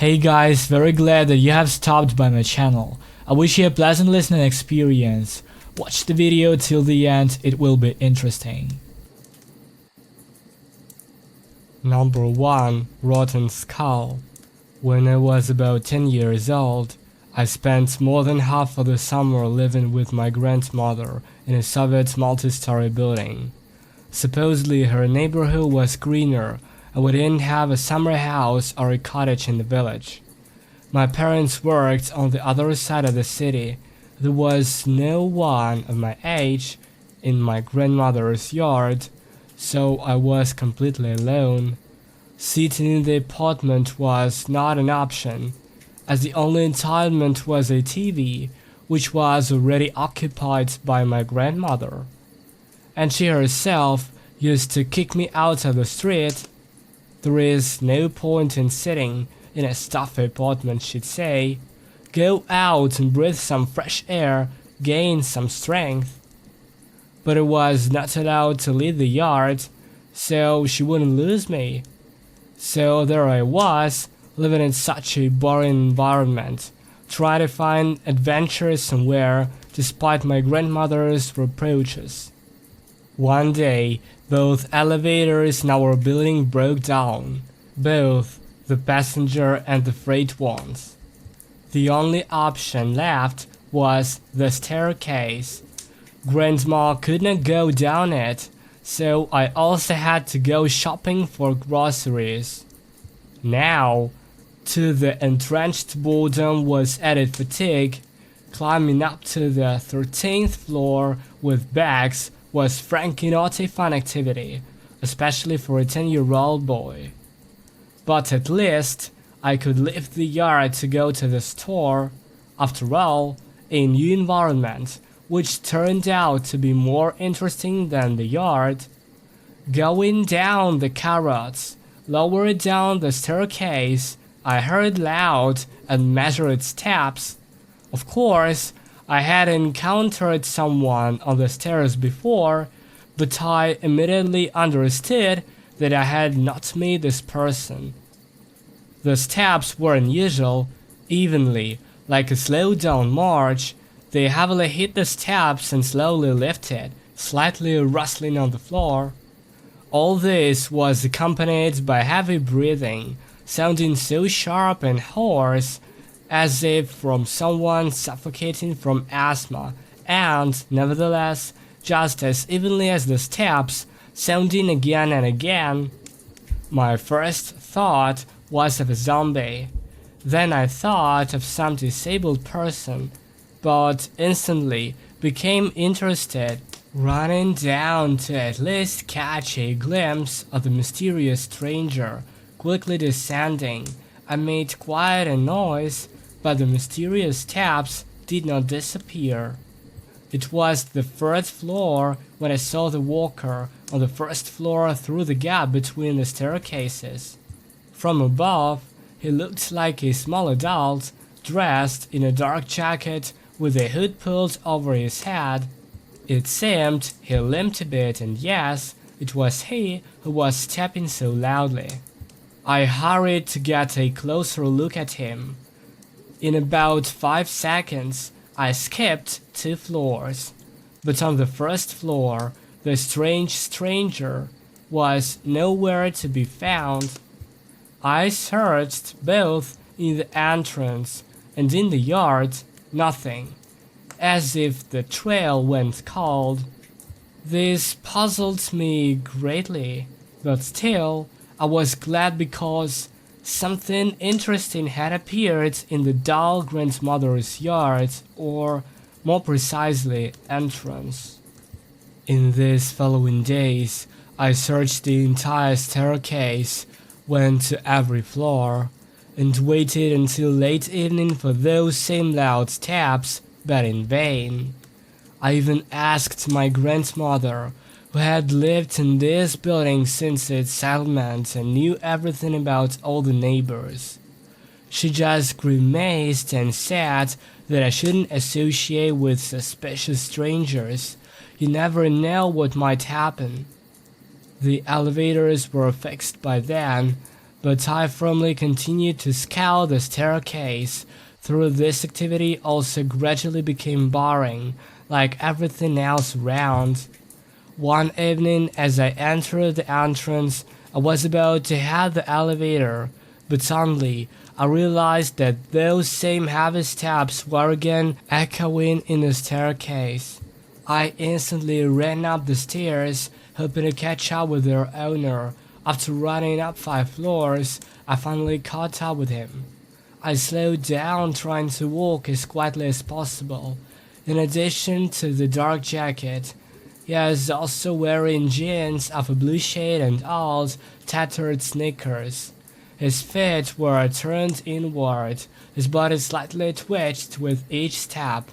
Hey guys, very glad that you have stopped by my channel. I wish you a pleasant listening experience. Watch the video till the end, it will be interesting. Number 1. Rotten Skull. When I was about 10 years old, I spent more than half of the summer living with my grandmother in a Soviet multi-story building. Supposedly her neighborhood was greener and we didn't have a summer house or a cottage in the village. My parents worked on the other side of the city. There was no one of my age in my grandmother's yard, so I was completely alone. Sitting in the apartment was not an option, as the only entitlement was a TV, which was already occupied by my grandmother. And she herself used to kick me out of the street. There is no point in sitting in a stuffy apartment, she'd say. Go out and breathe some fresh air, gain some strength. But I was not allowed to leave the yard, so she wouldn't lose me. So there I was, living in such a boring environment, trying to find adventure somewhere despite my grandmother's reproaches. One day, both elevators in our building broke down, both the passenger and the freight ones. The only option left was the staircase. Grandma could not go down it, so I also had to go shopping for groceries. Now, to the entrenched boredom was added fatigue. Climbing up to the 13th floor with bags was frankly not a fun activity, especially for a 10-year-old boy. But at least I could leave the yard to go to the store. After all, a new environment, which turned out to be more interesting than the yard. Going down the carrots, lower down the staircase, I heard loud and measured steps. Of course, I had encountered someone on the stairs before, but I immediately understood that I had not met this person. The steps were unusual, evenly, like a slow-down march. They heavily hit the steps and slowly lifted, slightly rustling on the floor. All this was accompanied by heavy breathing, sounding so sharp and hoarse, as if from someone suffocating from asthma, and, nevertheless, just as evenly as the steps, sounding again and again. My first thought was of a zombie. Then I thought of some disabled person, but instantly became interested, running down to at least catch a glimpse of the mysterious stranger, quickly descending. I made quite a noise, but the mysterious steps did not disappear. It was the third floor when I saw the walker on the first floor through the gap between the staircases. From above, he looked like a small adult, dressed in a dark jacket with a hood pulled over his head. It seemed he limped a bit, and yes, it was he who was stepping so loudly. I hurried to get a closer look at him. In about 5 seconds, I skipped 2 floors, but on the first floor, the strange stranger was nowhere to be found. I searched both in the entrance and in the yard, nothing, as if the trail went cold. This puzzled me greatly, but still, I was glad because something interesting had appeared in the dull grandmother's yard, or more precisely, entrance. In these following days, I searched the entire staircase, went to every floor, and waited until late evening for those same loud steps, but in vain. I even asked my grandmother, who had lived in this building since its settlement and knew everything about all the neighbors. She just grimaced and said that I shouldn't associate with suspicious strangers. You never know what might happen. The elevators were fixed by then, but I firmly continued to scale the staircase. Through this activity also gradually became boring, like everything else around. One evening, as I entered the entrance, I was about to head the elevator, but suddenly I realized that those same heavy steps were again echoing in the staircase. I instantly ran up the stairs, hoping to catch up with their owner. After running up 5 floors, I finally caught up with him. I slowed down, trying to walk as quietly as possible. In addition to the dark jacket, he was also wearing jeans of a blue shade and old, tattered sneakers. His feet were turned inward, his body slightly twitched with each step.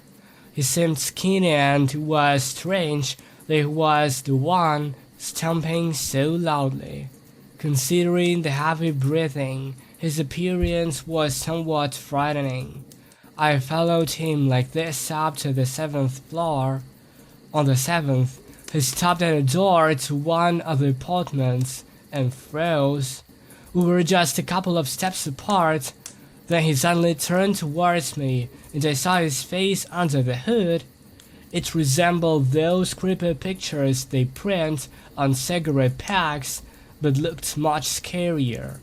He seemed skinny, and it was strange that he was the one stomping so loudly. Considering the heavy breathing, his appearance was somewhat frightening. I followed him like this up to the 7th floor. On the 7th, he stopped at a door to one of the apartments and froze. We were just a couple of steps apart. Then he suddenly turned towards me, and I saw his face under the hood. It resembled those creepy pictures they print on cigarette packs, but looked much scarier.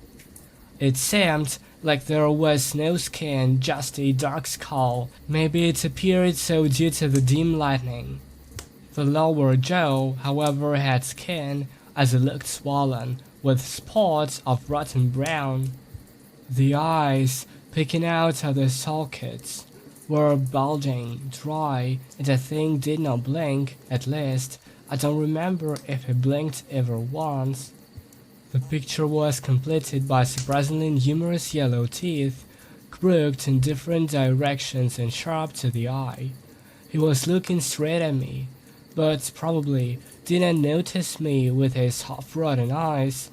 It seemed like there was no skin, just a dark skull. Maybe it appeared so due to the dim lighting. The lower jaw, however, had skin, as it looked swollen, with spots of rotten brown. The eyes, peeking out of the sockets, were bulging, dry, and the thing did not blink. At least, I don't remember if it blinked ever once. The picture was completed by surprisingly numerous yellow teeth, crooked in different directions and sharp to the eye. He was looking straight at me, but probably didn't notice me with his half-rotten eyes,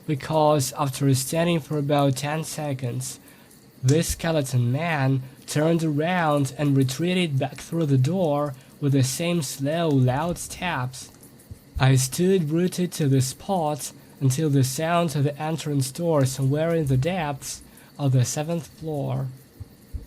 because after standing for about 10 seconds, this skeleton man turned around and retreated back through the door with the same slow, loud steps. I stood rooted to the spot until the sound of the entrance door somewhere in the depths of the 7th floor.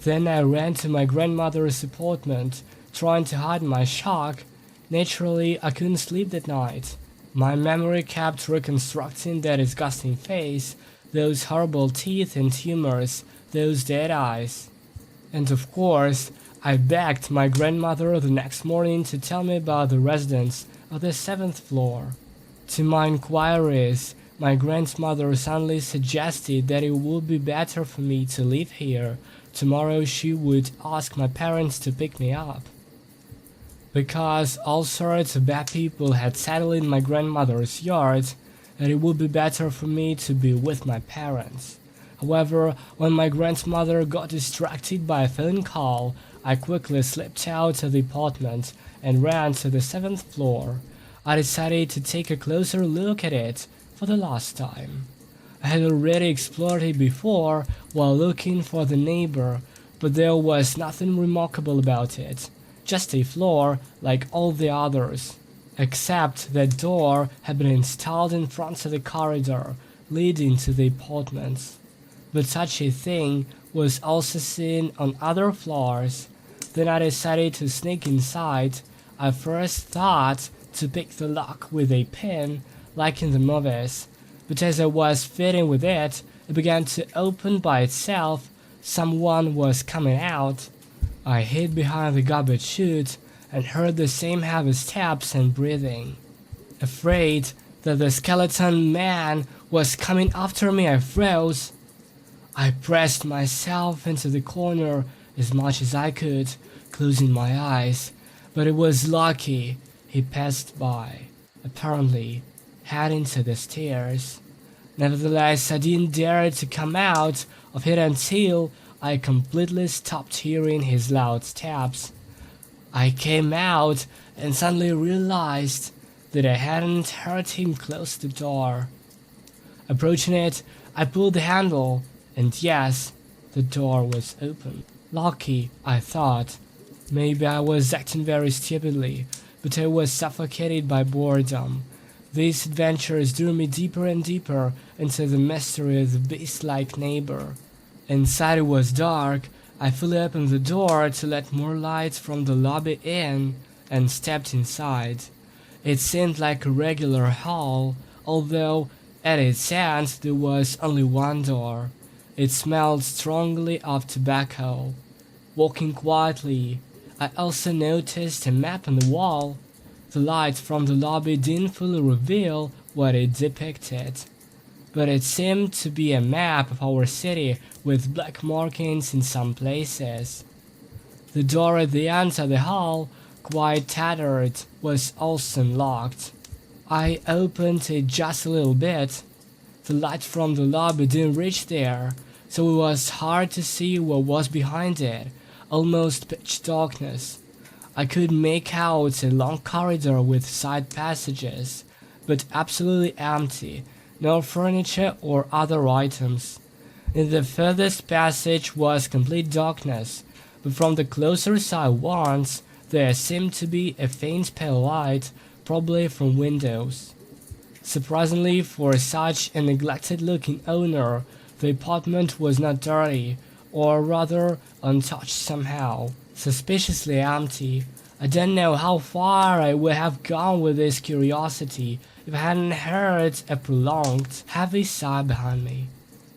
Then I ran to my grandmother's apartment, trying to hide my shock. Naturally, I couldn't sleep that night. My memory kept reconstructing that disgusting face, those horrible teeth and tumors, those dead eyes. And of course, I begged my grandmother the next morning to tell me about the residents of the 7th floor. To my inquiries, my grandmother suddenly suggested that it would be better for me to live here. Tomorrow she would ask my parents to pick me up. Because all sorts of bad people had settled in my grandmother's yard, and it would be better for me to be with my parents. However, when my grandmother got distracted by a phone call, I quickly slipped out of the apartment and ran to the 7th floor. I decided to take a closer look at it for the last time. I had already explored it before while looking for the neighbor, but there was nothing remarkable about it. Just a floor like all the others, except that door had been installed in front of the corridor leading to the apartments. But such a thing was also seen on other floors. Then I decided to sneak inside. I first thought to pick the lock with a pin, like in the movies, but as I was fiddling with it, it began to open by itself. Someone was coming out. I hid behind the garbage chute and heard the same heavy steps and breathing. Afraid that the skeleton man was coming after me, I froze. I pressed myself into the corner as much as I could, closing my eyes, but it was lucky. He passed by, apparently heading to the stairs. Nevertheless, I didn't dare to come out of it until I completely stopped hearing his loud steps. I came out and suddenly realized that I hadn't heard him close the door. Approaching it, I pulled the handle, and yes, the door was open. Lucky, I thought. Maybe I was acting very stupidly, but I was suffocated by boredom. These adventures drew me deeper and deeper into the mystery of the beast-like neighbor. Inside it was dark. I fully opened the door to let more light from the lobby in and stepped inside. It seemed like a regular hall, although at its end there was only one door. It smelled strongly of tobacco. Walking quietly, I also noticed a map on the wall. The light from the lobby didn't fully reveal what it depicted, but it seemed to be a map of our city with black markings in some places. The door at the end of the hall, quite tattered, was also unlocked. I opened it just a little bit. The light from the lobby didn't reach there, so it was hard to see what was behind it, almost pitch darkness. I could make out a long corridor with side passages, but absolutely empty, no furniture or other items. In the furthest passage was complete darkness, but from the closer side ones there seemed to be a faint pale light, probably from windows. Surprisingly for such a neglected-looking owner, the apartment was not dirty, or rather untouched somehow, suspiciously empty. I don't know how far I would have gone with this curiosity if I hadn't heard a prolonged, heavy sigh behind me.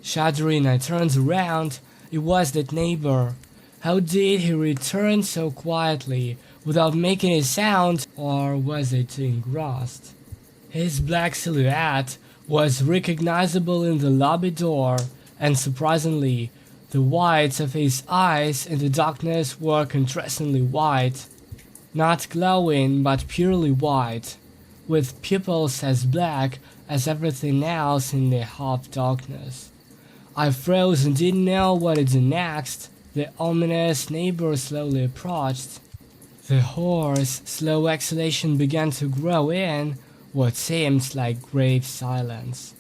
Shuddering, I turned around. It was that neighbor. How did he return so quietly, without making a sound, or was I too engrossed? His black silhouette was recognizable in the lobby door, and surprisingly, the whites of his eyes in the darkness were contrastingly white. Not glowing, but purely white, with pupils as black as everything else in the half-darkness. I froze and didn't know what to do next. The ominous neighbor slowly approached. The hoarse, slow exhalation began to grow in what seemed like grave silence.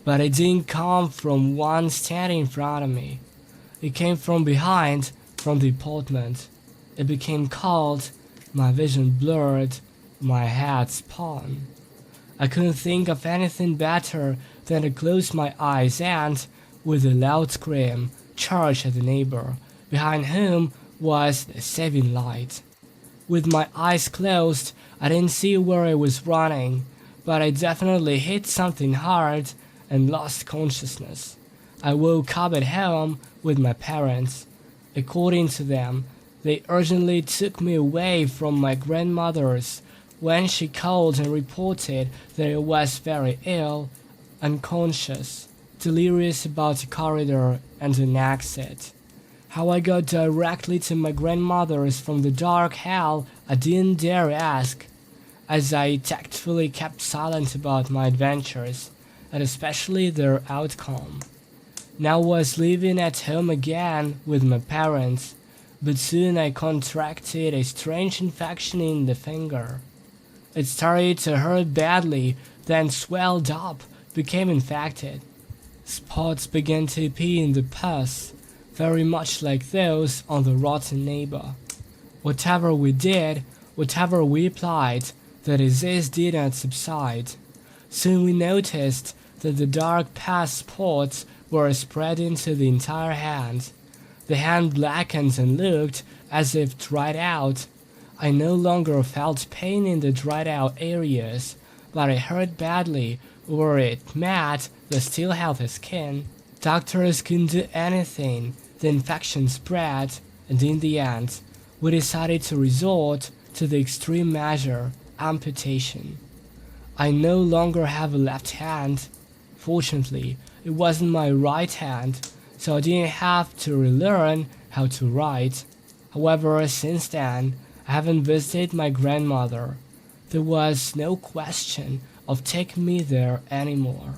But it didn't come from one standing in front of me. It came from behind, from the apartment. It became cold, my vision blurred, my head spun. I couldn't think of anything better than to close my eyes and, with a loud scream, charge at the neighbor, behind whom was the saving light. With my eyes closed, I didn't see where I was running, but I definitely hit something hard and lost consciousness. I woke up at home with my parents. According to them, they urgently took me away from my grandmother's when she called and reported that I was very ill, unconscious, delirious about the corridor and an exit. How I got directly to my grandmother's from the dark hall I didn't dare ask, as I tactfully kept silent about my adventures, and especially their outcome. Now I was living at home again with my parents, but soon I contracted a strange infection in the finger. It started to hurt badly, then swelled up, became infected. Spots began to appear in the pus, very much like those on the rotten neighbor. Whatever we did, whatever we applied, the disease did not subside. Soon we noticed that the dark pus spots were spreading to the entire hand. The hand blackened and looked as if dried out. I no longer felt pain in the dried out areas, but it hurt badly where it met the still healthy skin. Doctors couldn't do anything. The infection spread, and in the end, we decided to resort to the extreme measure, amputation. I no longer have a left hand. Fortunately, it wasn't my right hand, so I didn't have to relearn how to write. However, since then, I haven't visited my grandmother. There was no question of taking me there anymore.